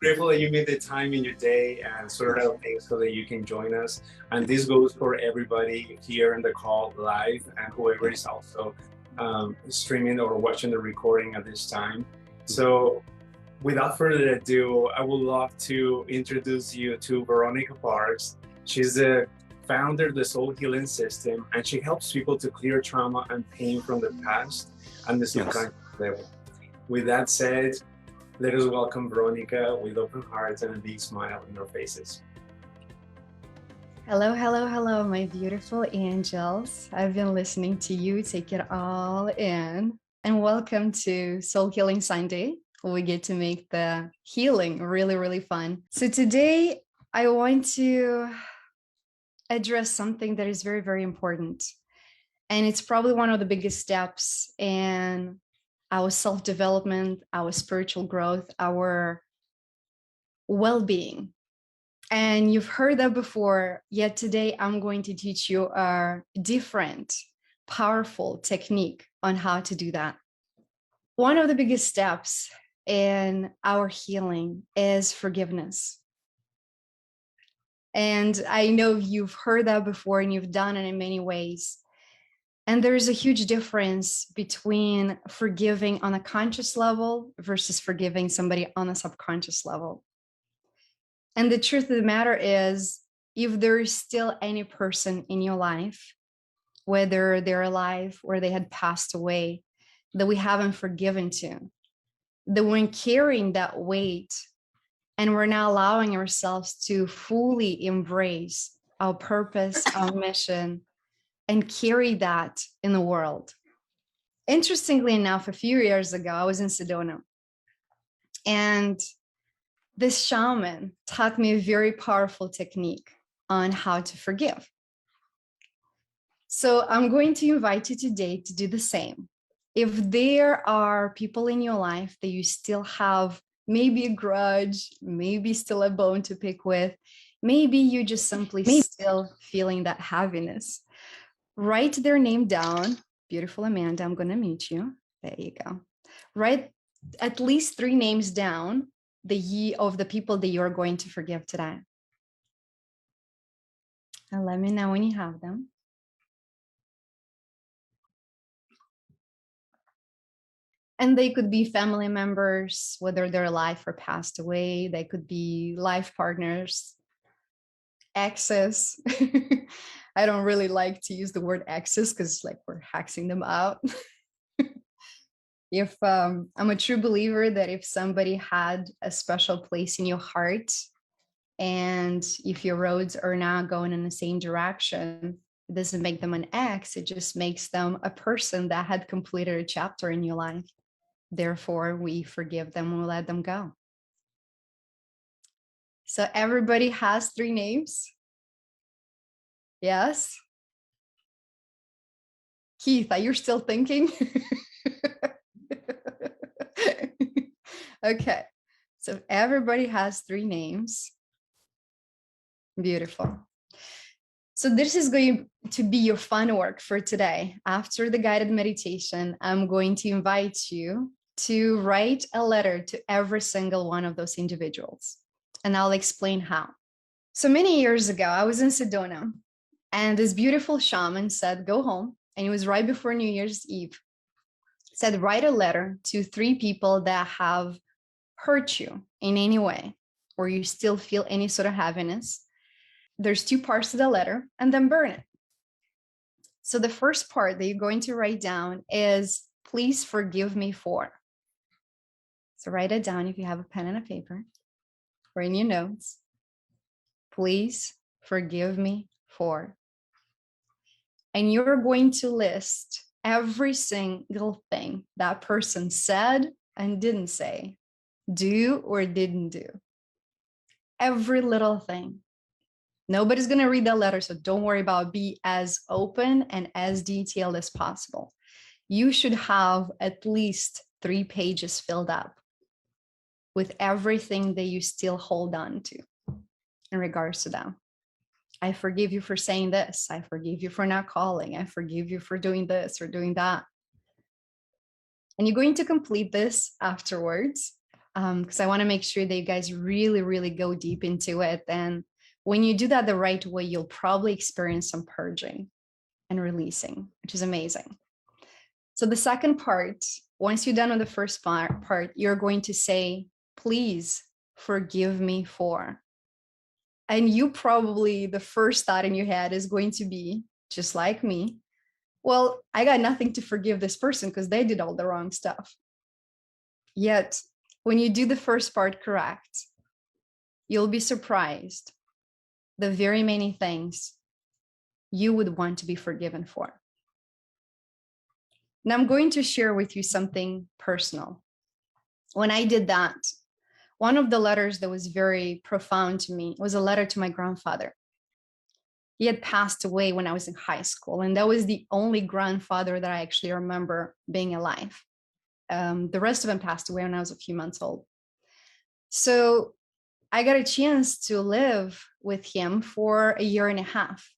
Grateful that you made the time in your day and sort out things so that you can join us. And this goes for everybody here in the call live and whoever is also streaming or watching the recording at this time. So, without further ado, I would love to introduce you to Veronica Parks. She's the founder of the Soul Healing System, and she helps people to clear trauma and pain from the past and the subconscious level. With that said, let us welcome Veronica with open hearts and a big smile in our faces. Hello, hello, hello, my beautiful angels. I've been listening to you take it all in. And welcome to Soul Healing Sunday, where we get to make the healing really, really fun. So today I want to address something that is very, very important. And it's probably one of the biggest steps in our self-development, our spiritual growth, our well-being. And you've heard that before, yet today I'm going to teach you a different, powerful technique on how to do that. One of the biggest steps in our healing is forgiveness. And I know you've heard that before and you've done it in many ways. And there's a huge difference between forgiving on a conscious level versus forgiving somebody on a subconscious level. And the truth of the matter is, if there is still any person in your life, whether they're alive or they had passed away, that we haven't forgiven to, that we're carrying that weight and we're not allowing ourselves to fully embrace our purpose, our mission, and carry that in the world. Interestingly enough, a few years ago, I was in Sedona, and this shaman taught me a very powerful technique on how to forgive. So I'm going to invite you today to do the same. If there are people in your life that you still have maybe a grudge, maybe still a bone to pick with, maybe you just simply still feeling that heaviness, write their name down. Beautiful Amanda, I'm going to meet you. There you go. Write at least 3 names down of the people that you're going to forgive today. And let me know when you have them. And they could be family members, whether they're alive or passed away. They could be life partners, exes. I don't really like to use the word exes because like we're hexing them out. If I'm a true believer that if somebody had a special place in your heart, and if your roads are not going in the same direction, it doesn't make them an ex, it just makes them a person that had completed a chapter in your life. Therefore, we forgive them and we let them go. So everybody has 3 names. Yes. Keith, are you still thinking? Okay. So everybody has 3 names. Beautiful. So this is going to be your fun work for today. After the guided meditation, I'm going to invite you to write a letter to every single one of those individuals. And I'll explain how. So many years ago, I was in Sedona, and this beautiful shaman said, go home. And it was right before New Year's Eve. Said, write a letter to 3 people that have hurt you in any way, or you still feel any sort of heaviness. There's 2 parts to the letter, and then burn it. So the first part that you're going to write down is, please forgive me for. So write it down if you have a pen and a paper or in your notes. Please forgive me for. And you're going to list every single thing that person said and didn't say, do or didn't do. Every little thing. Nobody's going to read that letter, so don't worry about it. Be as open and as detailed as possible. You should have at least 3 pages filled up with everything that you still hold on to in regards to them. I forgive you for saying this. I forgive you for not calling. I forgive you for doing this or doing that. And you're going to complete this afterwards. because I want to make sure that you guys really, really go deep into it. And when you do that the right way, you'll probably experience some purging and releasing, which is amazing. So the second part, once you're done with the first part, you're going to say, please forgive me for. And you probably, the first thought in your head is going to be, just like me, well, I got nothing to forgive this person because they did all the wrong stuff. Yet, when you do the first part correct, you'll be surprised the very many things you would want to be forgiven for. Now, I'm going to share with you something personal. When I did that, one of the letters that was very profound to me was a letter to my grandfather. He had passed away when I was in high school, and that was the only grandfather that I actually remember being alive. The rest of them passed away when I was a few months old. So I got a chance to live with him for a year and a half.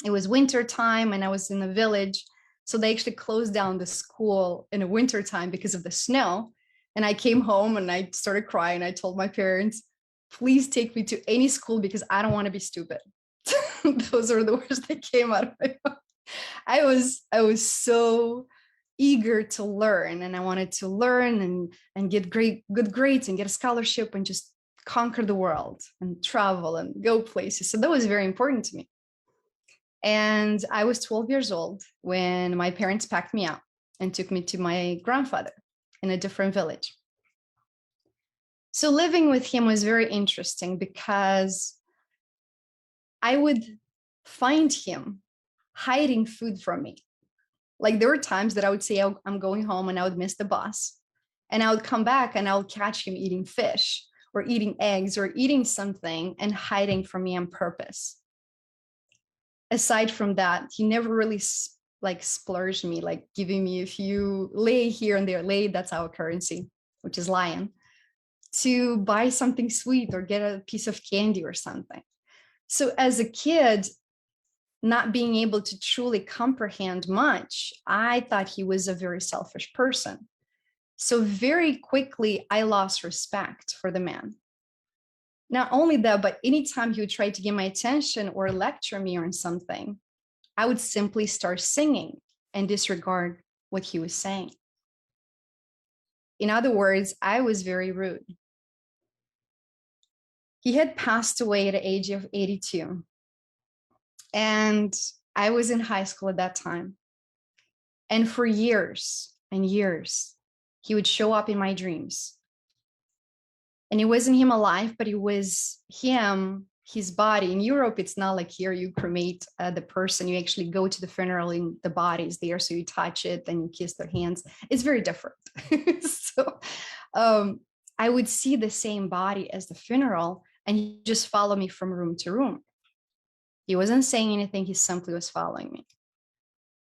It was winter time and I was in the village. So they actually closed down the school in the winter time because of the snow. And I came home and I started crying. I told my parents, please take me to any school because I don't want to be stupid. Those are the words that came out of my mouth. I was so eager to learn, and I wanted to learn and get good grades and get a scholarship and just conquer the world and travel and go places. So that was very important to me. And I was 12 years old when my parents packed me out and took me to my grandfather in a different village. So living with him was very interesting because I would find him hiding food from me. Like there were times that I would say I'm going home and I would miss the bus, and I would come back and I would catch him eating fish or eating eggs or eating something and hiding from me on purpose. Aside from that, he never really like splurged me, like giving me, if you lay here and there, lay, that's our currency, which is lion, to buy something sweet or get a piece of candy or something. So as a kid, not being able to truly comprehend much, I thought he was a very selfish person. So very quickly, I lost respect for the man. Not only that, but anytime he would try to get my attention or lecture me on something, I would simply start singing and disregard what he was saying. In other words, I was very rude. He had passed away at the age of 82. And I was in high school at that time. And for years and years, he would show up in my dreams. And it wasn't him alive, but it was him, his body. In Europe, it's not like here you cremate the person. You actually go to the funeral and the body's there. So you touch it and you kiss their hands. It's very different. So I would see the same body as the funeral, and he just followed me from room to room. He wasn't saying anything. He simply was following me.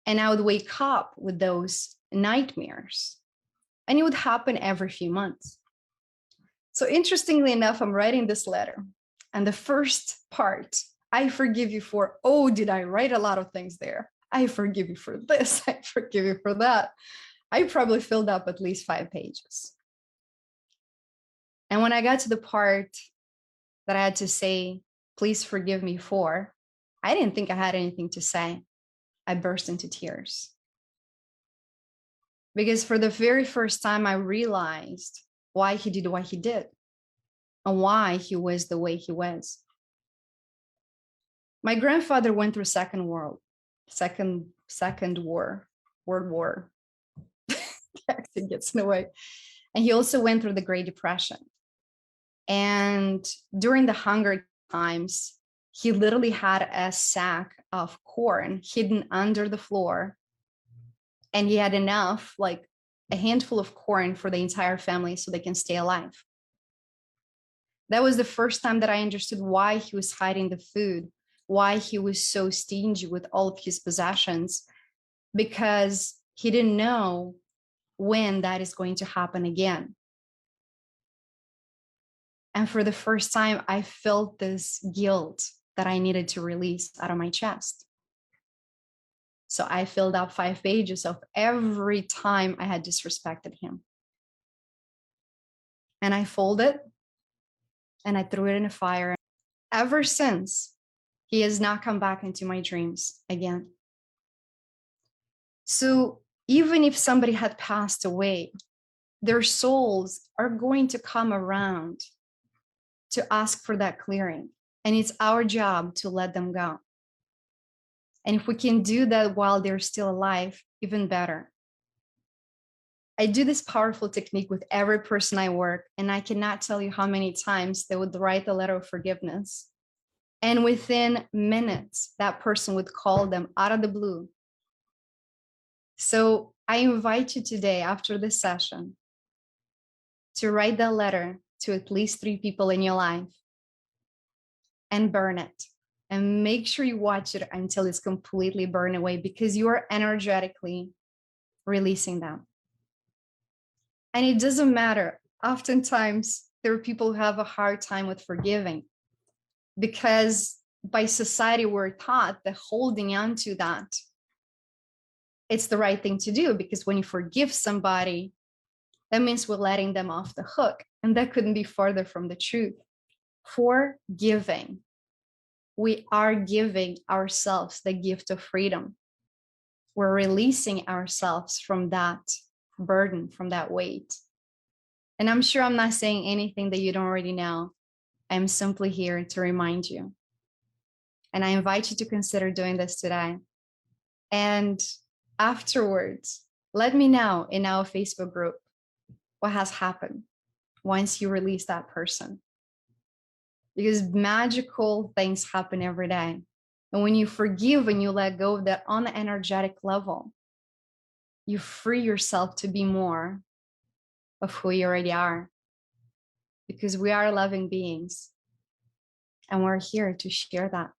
And I would wake up with those nightmares. And it would happen every few months. So interestingly enough, I'm writing this letter. And the first part, I forgive you for, oh, did I write a lot of things there? I forgive you for this. I forgive you for that. I probably filled up at least 5 pages. And when I got to the part that I had to say, please forgive me for, I didn't think I had anything to say. I burst into tears. Because for the very first time, I realized why he did what he did and why he was the way he was. My grandfather went through World War. The accent gets in the way. And he also went through the Great Depression. And during the hunger times, he literally had a sack of corn hidden under the floor. And he had enough, like a handful of corn for the entire family so they can stay alive. That was the first time that I understood why he was hiding the food, why he was so stingy with all of his possessions, because he didn't know when that is going to happen again. And for the first time, I felt this guilt that I needed to release out of my chest. So I filled up 5 pages of every time I had disrespected him. and I folded it and I threw it in a fire. Ever since, he has not come back into my dreams again. So even if somebody had passed away, their souls are going to come around to ask for that clearing. And it's our job to let them go. And if we can do that while they're still alive, even better. I do this powerful technique with every person I work, and I cannot tell you how many times they would write a letter of forgiveness. And within minutes, that person would call them out of the blue. So I invite you today, after this session, to write that letter to at least 3 people in your life and burn it. And make sure you watch it until it's completely burned away, because you are energetically releasing them. And it doesn't matter. Oftentimes, there are people who have a hard time with forgiving, because by society, we're taught that holding on to that, it's the right thing to do, because when you forgive somebody, that means we're letting them off the hook. And that couldn't be further from the truth. Forgiving, we are giving ourselves the gift of freedom. We're releasing ourselves from that burden, from that weight. And I'm sure I'm not saying anything that you don't already know. I'm simply here to remind you. And I invite you to consider doing this today. And afterwards, let me know in our Facebook group what has happened once you release that person. Because magical things happen every day. And when you forgive and you let go of that on the energetic level, you free yourself to be more of who you already are. Because we are loving beings. And we're here to share that.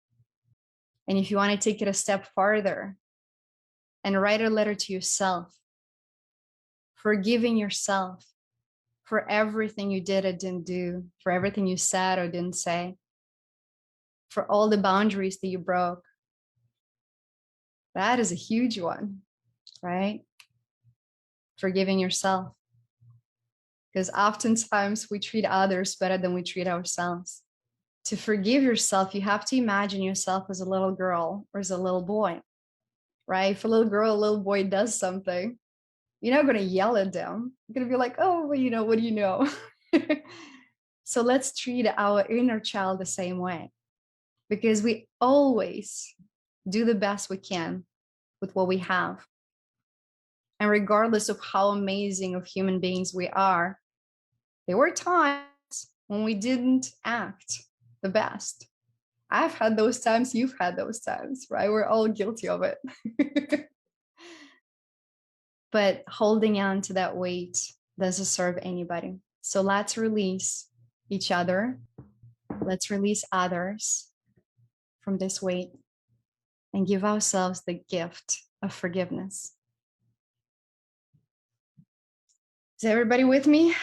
And if you want to take it a step farther and write a letter to yourself, forgiving yourself for everything you did or didn't do, for everything you said or didn't say, for all the boundaries that you broke. That is a huge one, right? Forgiving yourself. Because oftentimes we treat others better than we treat ourselves. To forgive yourself, you have to imagine yourself as a little girl or as a little boy, right? If a little girl, a little boy does something, you're not going to yell at them. You're going to be like, oh, well, what do you know? So let's treat our inner child the same way, because we always do the best we can with what we have. And regardless of how amazing of human beings we are, there were times when we didn't act the best. I've had those times, you've had those times, right? We're all guilty of it. But holding on to that weight doesn't serve anybody. So let's release each other. Let's release others from this weight and give ourselves the gift of forgiveness. Is everybody with me?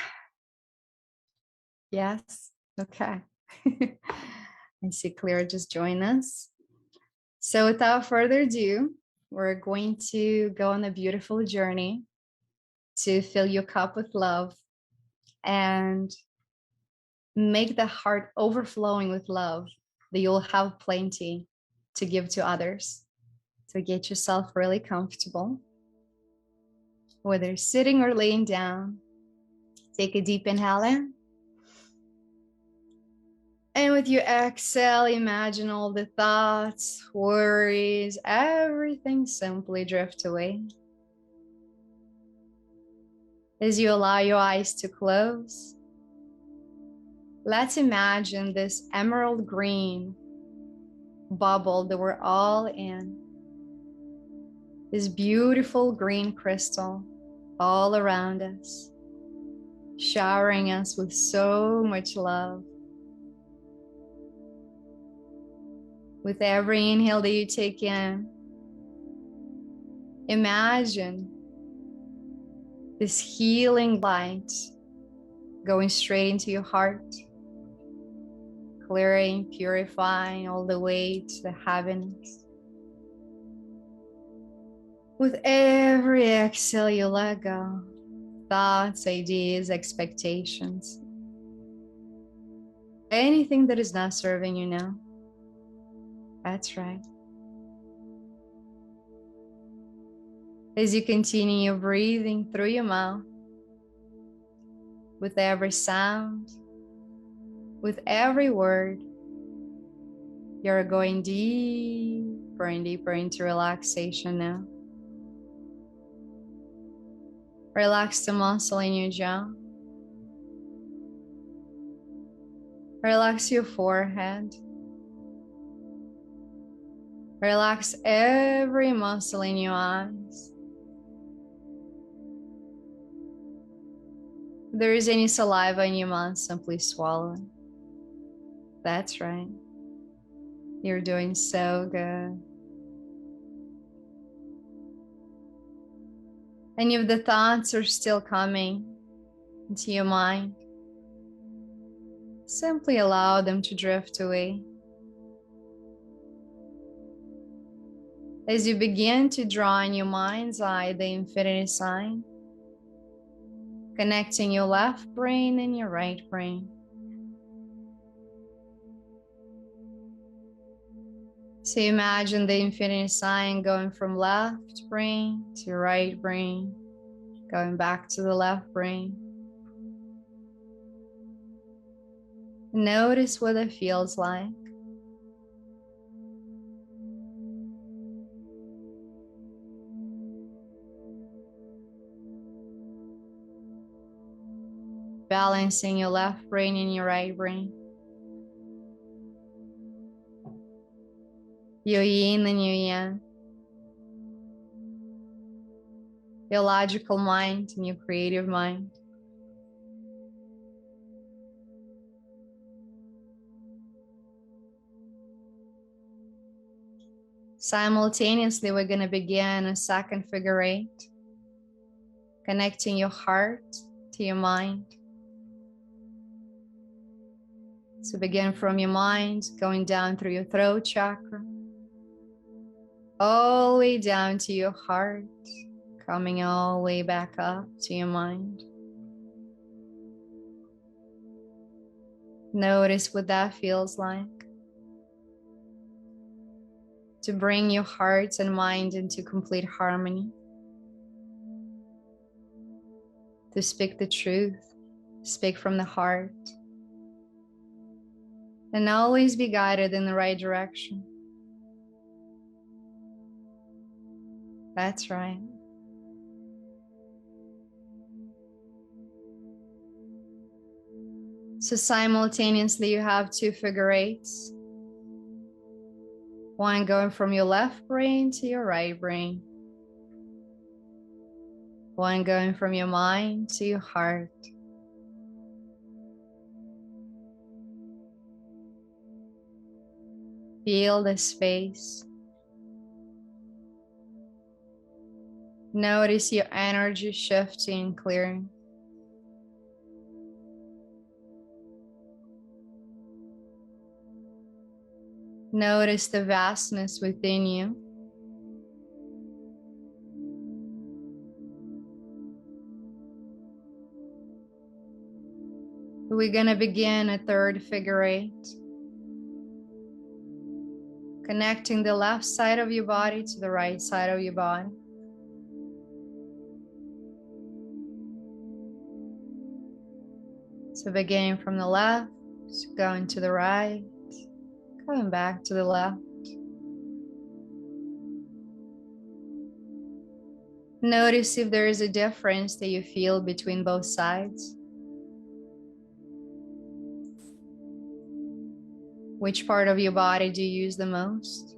Yes? Okay. I see Clara just joined us. So without further ado, we're going to go on a beautiful journey to fill your cup with love and make the heart overflowing with love, that you'll have plenty to give to others. So get yourself really comfortable, whether sitting or laying down. Take a deep inhale in. And with your exhale, imagine all the thoughts, worries, everything simply drift away. As you allow your eyes to close, let's imagine this emerald green bubble that we're all in. This beautiful green crystal all around us, showering us with so much love. With every inhale that you take in, imagine this healing light going straight into your heart, clearing, purifying all the weight, the heaviness. With every exhale, you let go thoughts, ideas, expectations, Anything that is not serving you now. That's right. As you continue breathing through your mouth, with every sound, with every word, you're going deeper and deeper into relaxation now. Relax the muscle in your jaw. Relax your forehead. Relax every muscle in your eyes. If there is any saliva in your mouth, simply swallow it. That's right. You're doing so good. And if the thoughts are still coming into your mind, simply allow them to drift away. As you begin to draw in your mind's eye the infinity sign, connecting your left brain and your right brain. So imagine the infinity sign going from left brain to right brain, going back to the left brain. Notice what it feels like. Balancing your left brain and your right brain. Your yin and your yang. Your logical mind and your creative mind. Simultaneously, we're going to begin a second figure eight, connecting your heart to your mind. So begin from your mind, going down through your throat chakra, all the way down to your heart, coming all the way back up to your mind. Notice what that feels like. To bring your heart and mind into complete harmony. To speak the truth, speak from the heart. And always be guided in the right direction. That's right. So simultaneously, you have two figure eights. One going from your left brain to your right brain. One going from your mind to your heart. Feel the space. Notice your energy shifting and clearing. Notice the vastness within you. We're going to begin a third figure eight. Connecting the left side of your body to the right side of your body. So beginning from the left, going to the right, coming back to the left. Notice if there is a difference that you feel between both sides. Which part of your body do you use the most?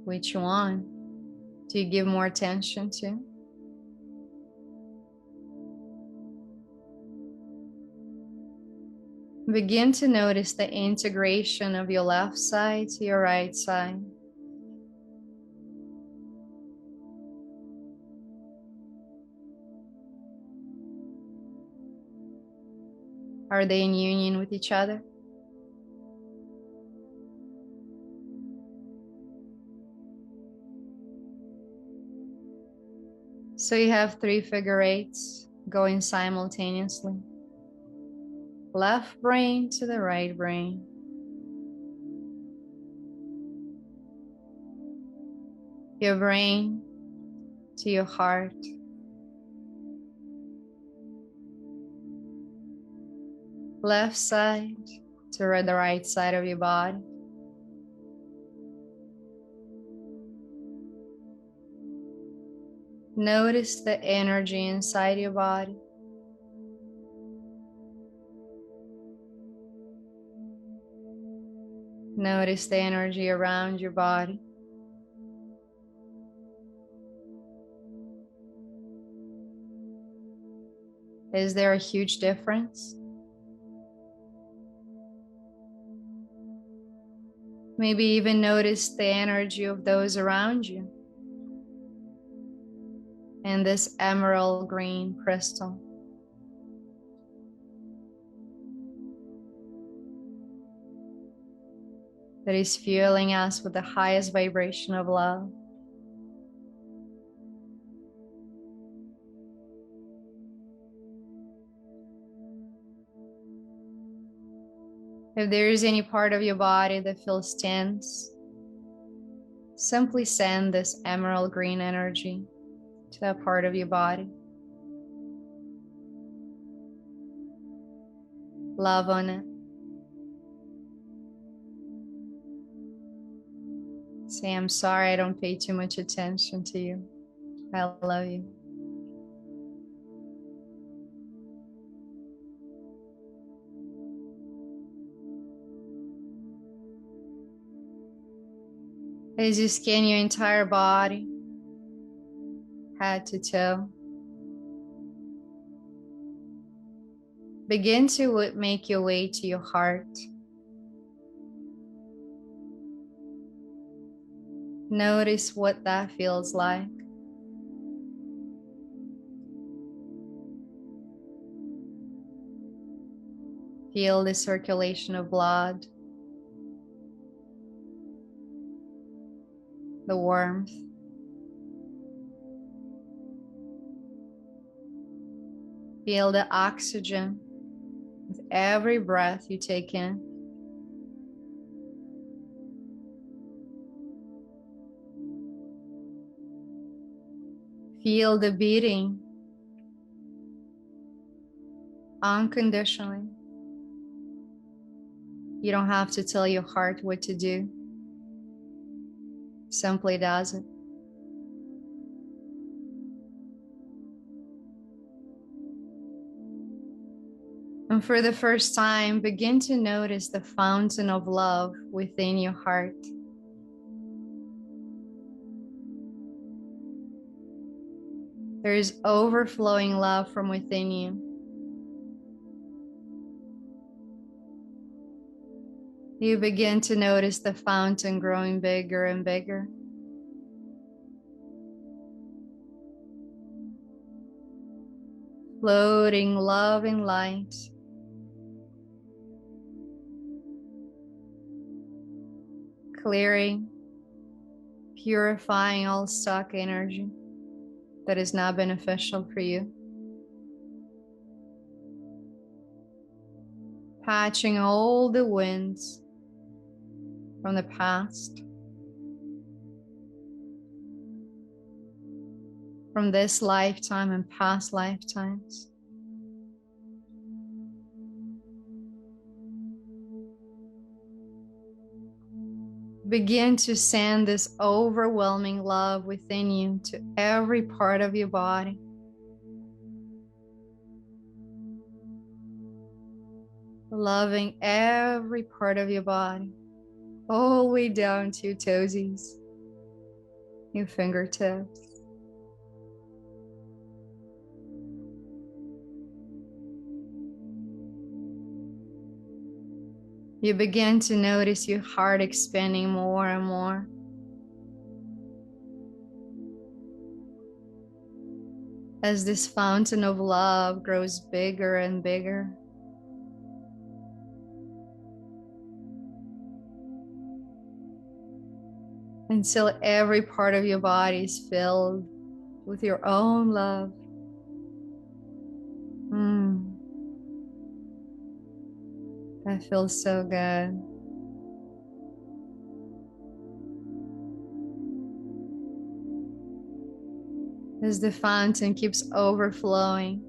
Which one do you give more attention to? Begin to notice the integration of your left side to your right side. Are they in union with each other? So you have three figure eights, going simultaneously. Left brain to the right brain. Your brain to your heart. Left side to the right side of your body. Notice the energy inside your body. Notice the energy around your body. Is there a huge difference? Maybe even notice the energy of those around you in this emerald green crystal. That is fueling us with the highest vibration of love. If there is any part of your body that feels tense, simply send this emerald green energy to that part of your body. Love on it. Say, I'm sorry I don't pay too much attention to you. I love you. As you scan your entire body, head to toe, begin to make your way to your heart. Notice what that feels like. Feel the circulation of blood, the warmth. Feel the oxygen with every breath you take in. Feel the beating unconditionally. You don't have to tell your heart what to do. Simply does it. And for the first time, begin to notice the fountain of love within your heart. There is overflowing love from within you. You begin to notice the fountain growing bigger and bigger. Floating love and light. Clearing, purifying all stuck energy that is not beneficial for you. Patching all the winds from the past, from this lifetime and past lifetimes. Begin to send this overwhelming love within you to every part of your body. Loving every part of your body, all the way down to your toesies, your fingertips. You begin to notice your heart expanding more and more. As this fountain of love grows bigger and bigger. Until every part of your body is filled with your own love. Mm, that feels so good. As the fountain keeps overflowing,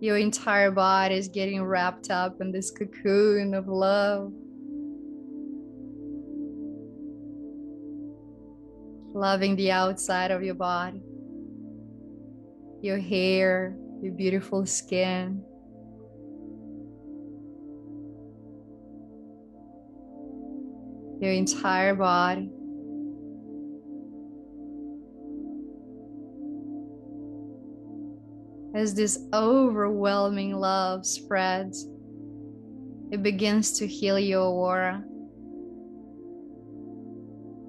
your entire body is getting wrapped up in this cocoon of love. Loving the outside of your body, your hair, your beautiful skin. Your entire body. As this overwhelming love spreads, it begins to heal your aura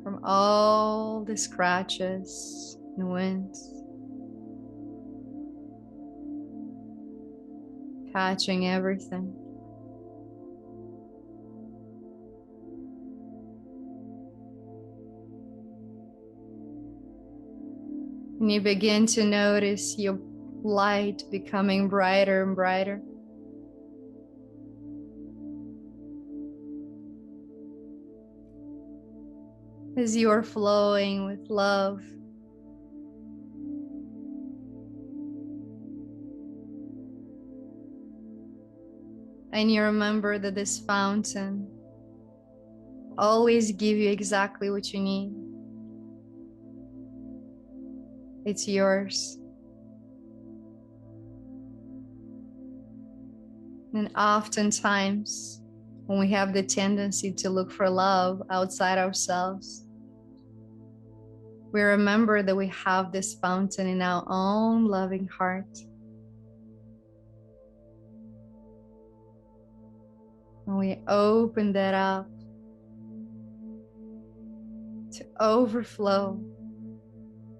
from all the scratches and wounds, catching everything. And you begin to notice your light becoming brighter and brighter. As you are flowing with love. And you remember that this fountain always gives you exactly what you need. It's yours. And oftentimes, when we have the tendency to look for love outside ourselves, we remember that we have this fountain in our own loving heart. And we open that up to overflow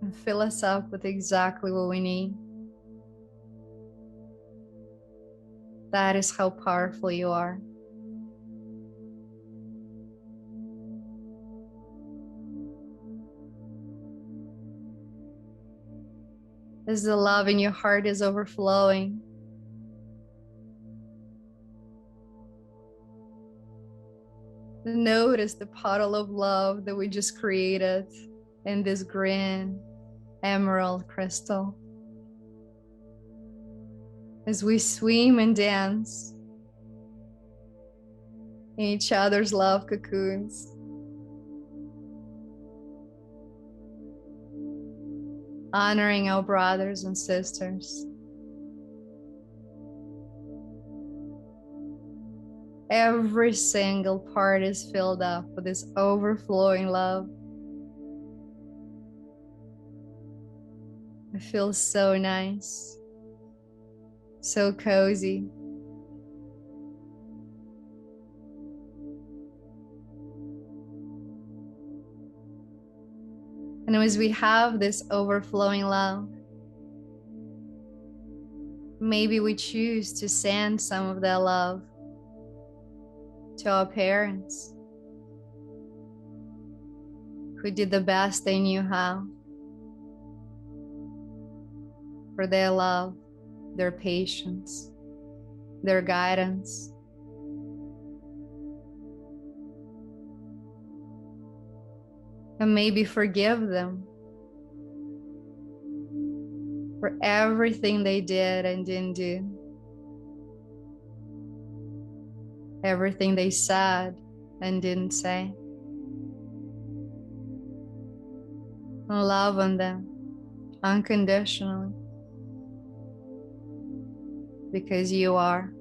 and fill us up with exactly what we need. That is how powerful you are. As the love in your heart is overflowing, notice the puddle of love that we just created in this green emerald crystal. As we swim and dance in each other's love cocoons. Honoring our brothers and sisters. Every single part is filled up with this overflowing love. It feels so nice, so cozy. And as we have this overflowing love, maybe we choose to send some of that love to our parents who did the best they knew how, for their love, their patience, their guidance. And maybe forgive them for everything they did and didn't do, everything they said and didn't say. And love on them unconditionally, because you are.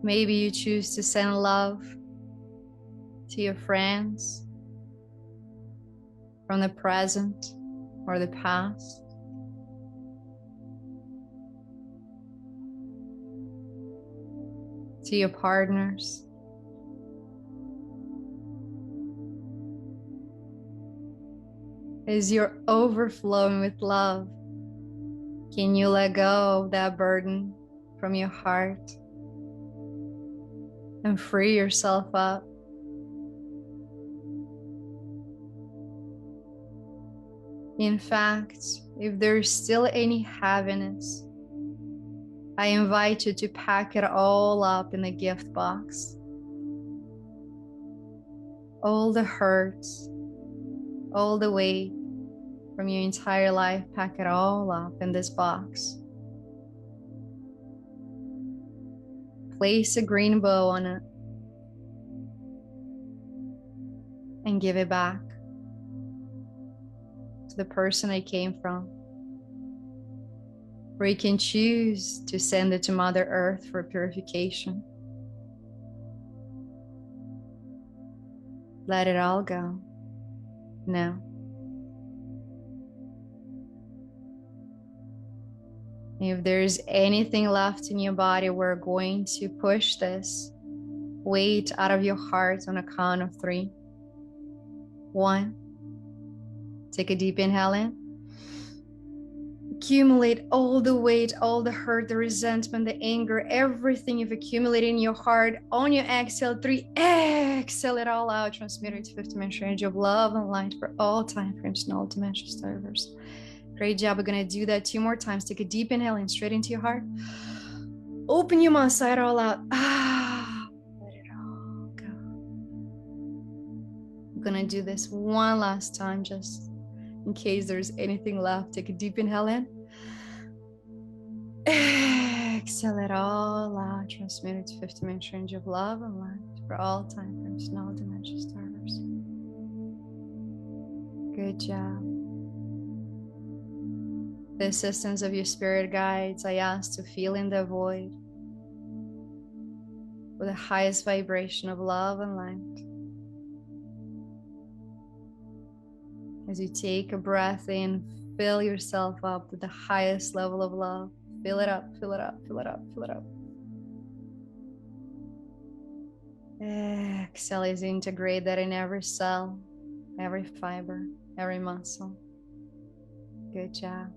Maybe you choose to send love to your friends from the present or the past. To your partners. As you're overflowing with love, can you let go of that burden from your heart and free yourself up In fact, if there's still any heaviness, I invite you to pack it all up in the gift box. All the hurts, all the weight from your entire life, pack it all up in this box. Place a green bow on it and give it back to the person I came from. Or you can choose to send it to Mother Earth for purification. Let it all go now. If there's anything left in your body, we're going to push this weight out of your heart on a count of 3. 1. Take a deep inhale in. Accumulate all the weight, all the hurt, the resentment, the anger, everything you've accumulated in your heart. On your exhale, 3, exhale it all out. Transmute it to 5th dimension energy of love and light for all time frames and all dimensions to reverse. Great job. We're going to do that 2 more times. Take a deep inhale in straight into your heart. Open your mouth, sigh it all out. Let it all go. I'm going to do this one last time just in case there's anything left. Take a deep inhale in. Exhale it all out. Transmute it to 5th dimension energy of love and light for all time frames and all dimensions to reverse. Good job. The assistance of your spirit guides, I ask to fill in the void with the highest vibration of love and light. As you take a breath in, fill yourself up with the highest level of love. Fill it up, fill it up, fill it up, fill it up. Exhale as you integrate that in every cell, every fiber, every muscle. Good job.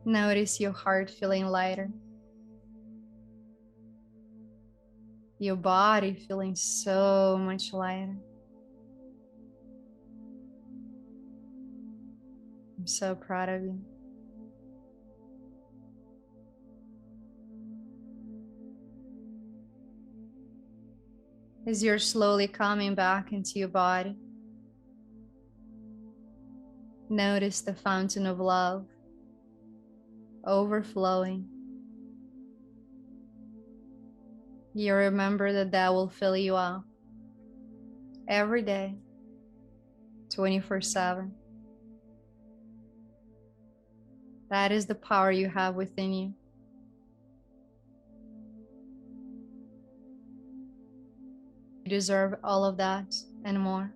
Notice your heart feeling lighter. Your body feeling so much lighter. I'm so proud of you. As you're slowly coming back into your body, notice the fountain of love overflowing. You remember that will fill you up every day, 24/7. That is the power you have within you. You deserve all of that and more.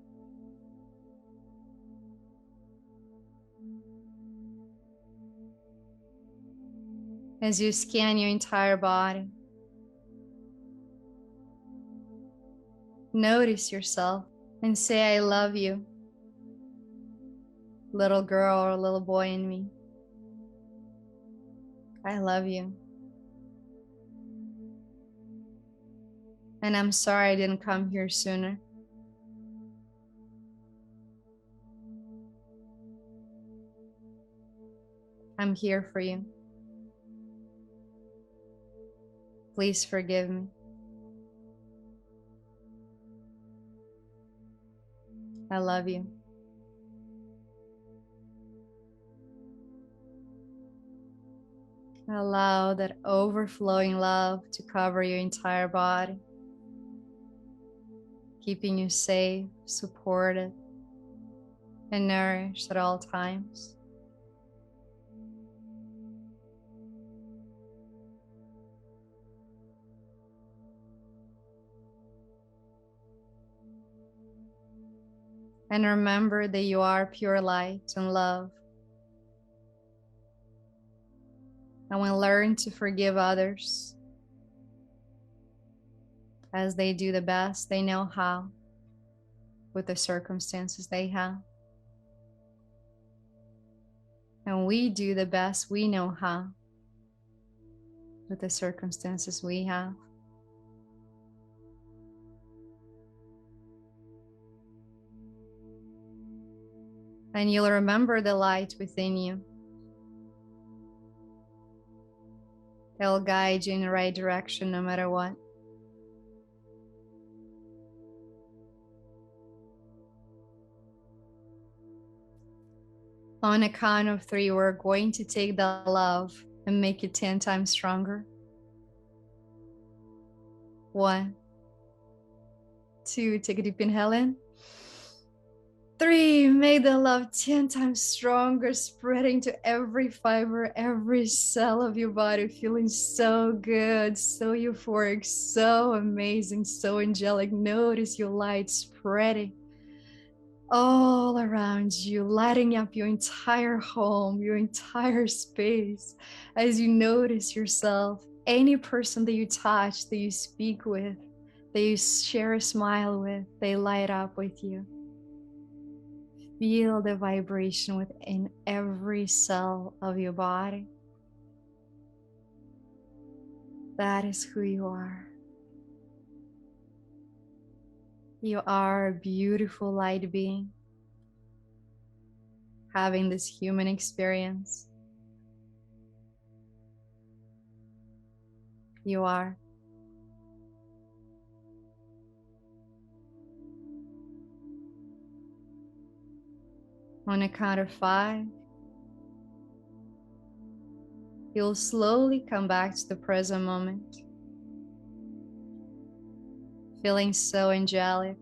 As you scan your entire body, notice yourself and say, I love you, little girl or little boy in me. I love you. And I'm sorry I didn't come here sooner. I'm here for you. Please forgive me. I love you. Allow that overflowing love to cover your entire body, keeping you safe, supported, and nourished at all times. And remember that you are pure light and love. And we learn to forgive others as they do the best they know how with the circumstances they have. And we do the best we know how with the circumstances we have. And you'll remember the light within you. It'll guide you in the right direction no matter what. On a count of 3, we're going to take the love and make it 10 times stronger. 1, 2, take a deep inhale in. 3, make the love 10 times stronger, spreading to every fiber, every cell of your body, feeling so good, so euphoric, so amazing, so angelic. Notice your light spreading all around you, lighting up your entire home, your entire space, as you notice yourself, any person that you touch, that you speak with, that you share a smile with, they light up with you. Feel the vibration within every cell of your body. That is who you are. You are a beautiful light being, having this human experience. You are. On a count of 5, you'll slowly come back to the present moment, feeling so angelic,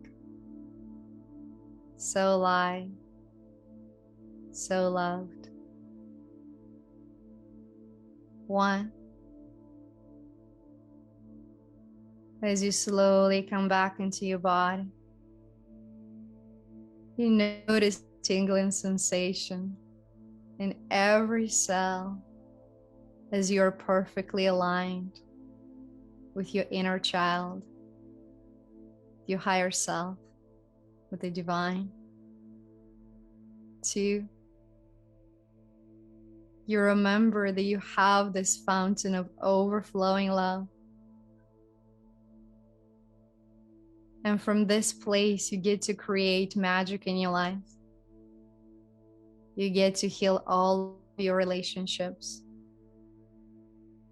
so light, so loved. 1. As you slowly come back into your body, you notice tingling sensation in every cell as you are perfectly aligned with your inner child, your higher self, with the divine. 2, you remember that you have this fountain of overflowing love. And from this place, you get to create magic in your life. You get to heal all your relationships.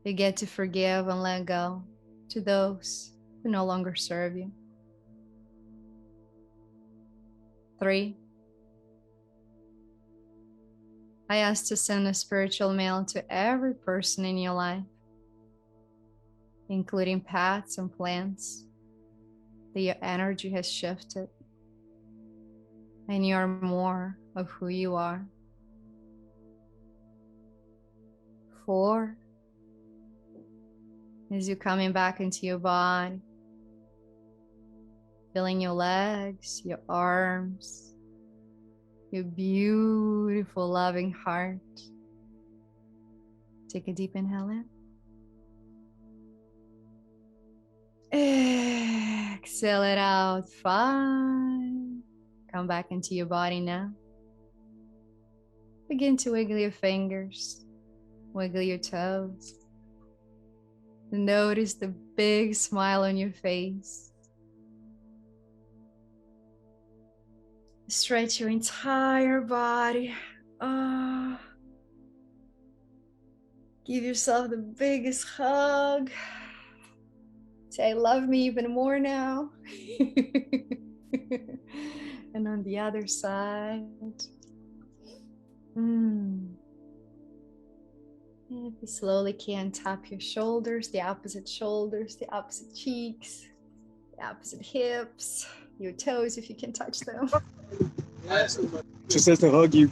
You get to forgive and let go to those who no longer serve you. 3, I ask to send a spiritual mail to every person in your life, including pets and plants, that your energy has shifted and you are more of who you are. 4, as you're coming back into your body, feeling your legs, your arms, your beautiful loving heart. Take a deep inhale in. Exhale it out. 5. Come back into your body now. Begin to wiggle your fingers, wiggle your toes. Notice the big smile on your face. Stretch your entire body. Give yourself the biggest hug. Say, love me even more now. And on the other side. If you slowly can, tap your shoulders, the opposite cheeks, the opposite hips, your toes if you can touch them. She says to hug you.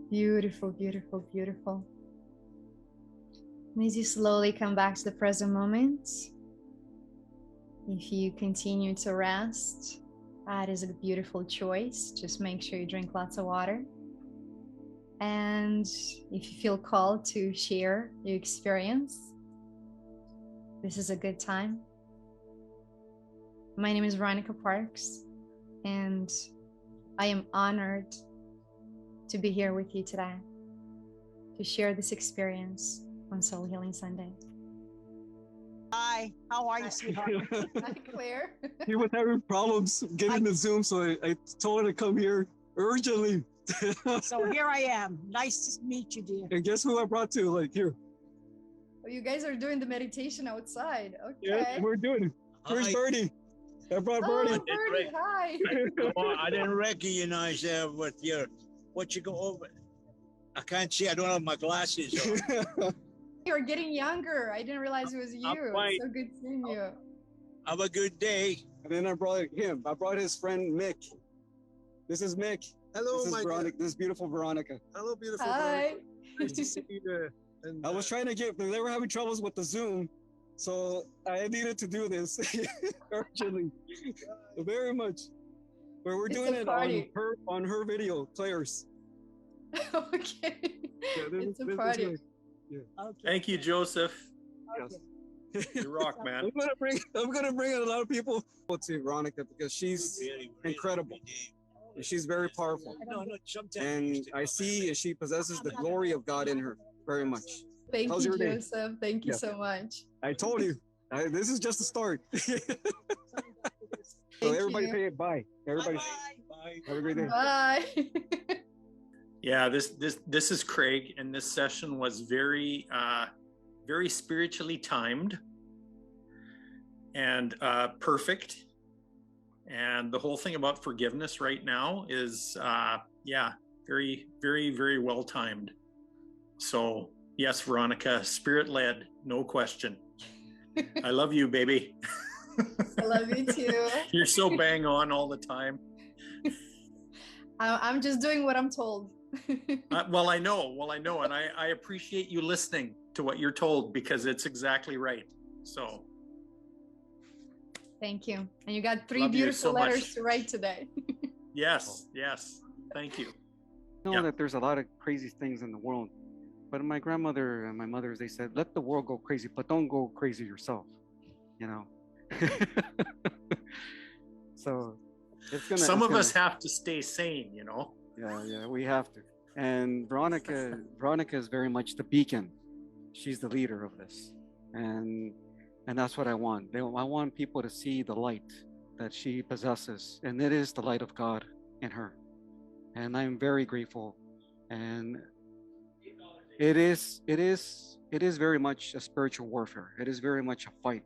Beautiful, beautiful, beautiful. And as you slowly come back to the present moment, if you continue to rest, that is a beautiful choice. Just make sure you drink lots of water. And if you feel called to share your experience, this is a good time. My name is Veronica Parks, and I am honored to be here with you today to share this experience on Soul Healing Sunday. Hi, how are you, sweetheart? Hi, Claire. He was having problems getting the Zoom, so I told her to come here urgently. So here I am. Nice to meet you, dear. And guess who I brought to? Like, here. Oh, you guys are doing the meditation outside. Okay. Yeah, we're doing it. Where's Bertie? I brought Bertie. Oh, Bertie, hi. I didn't recognize what you go over. I can't see. I don't have my glasses on. You're getting younger. I didn't realize it was you. I'm fine. So good seeing you. Have a good day. And then I brought him. I brought his friend Mick. This is Mick. Hello, This is my Veronica. This is beautiful Veronica. Hello, beautiful. Hi. Nice to see you. And I was trying to get, they were having troubles with the Zoom, so I needed to do this urgently, very much. But we're It's doing a it party. on her video, Claire's. Okay. Yeah, It's a party. good. Okay. Thank you, Joseph. Yes. You rock, man. I'm gonna bring in a lot of people to Veronica because she's incredible. She's very powerful, No, sometimes. and I see and she possesses the glory of God in her very much. Thank How's you, your day? Joseph. Thank you Yeah. so much. I told you, this is just the start. So Thank everybody you. say bye. Everybody Bye. have a great day. Bye. Yeah, this is Craig, and this session was very very spiritually timed and perfect. And the whole thing about forgiveness right now is very, very, very well timed. So yes, Veronica, spirit led, no question. I love you, baby. I love you too. You're so bang on all the time. I'm just doing what I'm told. Well, I know, and I appreciate you listening to what you're told because it's exactly right. So Thank you. And you got 3 Love you beautiful so much. letters to write today. yes, thank you. I know Yeah. that there's a lot of crazy things in the world, but my grandmother and my mother, they said, let the world go crazy, but don't go crazy yourself, you know? So it's gonna. Some it's of gonna- us have to stay sane, you know. Yeah, we have to. And Veronica is very much the beacon. She's the leader of this, and that's what I want. I want people to see the light that she possesses, and it is the light of God in her. And I'm very grateful. And it is very much a spiritual warfare. It is very much a fight.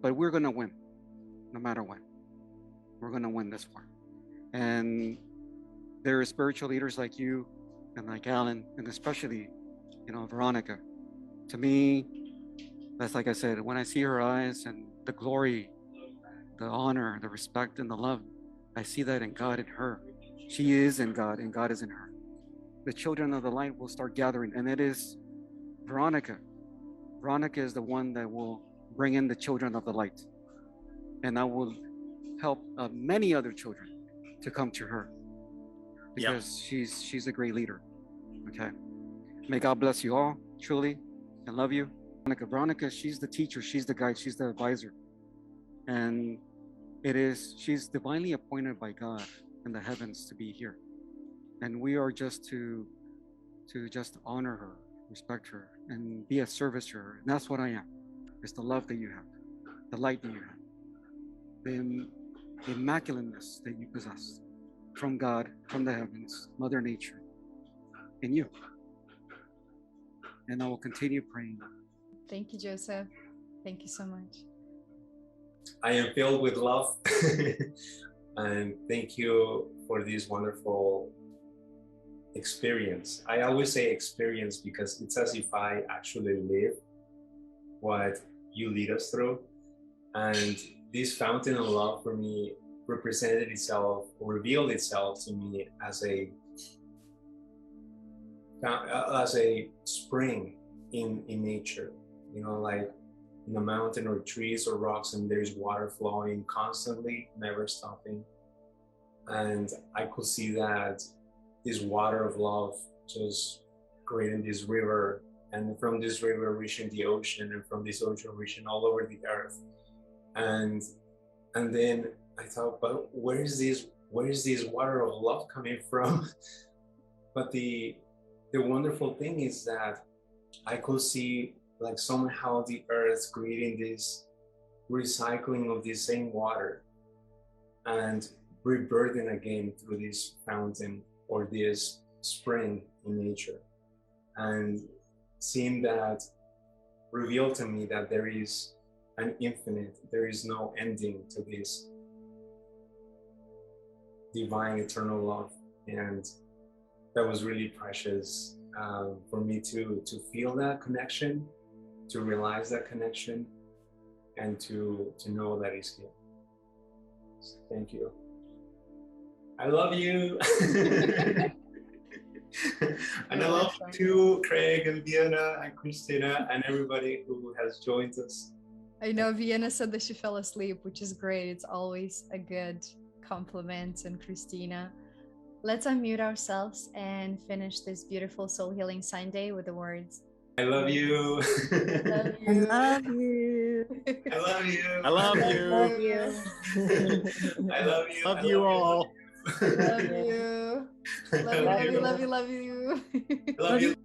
But we're gonna win, no matter what. We're gonna win this war. And there are spiritual leaders like you and like Alan, and especially, Veronica. To me, that's like I said, when I see her eyes and the glory, the honor, the respect, and the love, I see that in God in her. She is in God, and God is in her. The children of the light will start gathering, and it is Veronica. Veronica is the one that will bring in the children of the light, and that will help many other children to come to her because she's a great leader. Okay, may God bless you all truly, and love you. Veronica, she's the teacher, she's the guide, she's the advisor, and she's divinely appointed by God in the heavens to be here, and we are just to just honor her, respect her, and be a service to her. And that's what I am. It's the love that you have, the light that you have, the immaculateness that you possess from God, from the heavens, Mother Nature, in you. And I will continue praying. Thank you, Joseph. Thank you so much. I am filled with love. And thank you for this wonderful experience. I always say experience because it's as if I actually live what you lead us through. And this fountain of love for me represented itself, or revealed itself to me as a spring in nature, like in a mountain or trees or rocks, and there's water flowing constantly, never stopping. And I could see that this water of love just creating this river, and from this river reaching the ocean, and from this ocean reaching all over the earth. And then I thought, but where is this water of love coming from? But the wonderful thing is that I could see like somehow the earth creating this recycling of this same water and rebirthing again through this fountain or this spring in nature. And seeing that revealed to me that there is an infinite, there is no ending to this divine eternal love. And that was really precious for me to feel that connection, to realize that connection, and to know that it's here. So thank you. I love you. And I love you too, Craig and Vienna and Christina and everybody who has joined us. I know Vienna said that she fell asleep, which is great. It's always a good compliment. And Christina, let's unmute ourselves and finish this beautiful soul healing Sunday with the words, I love you. love you. I love you. I love you. I love you. Love you. I love you. Love you all. Love you. Love you, love you, love you, love you. I love you.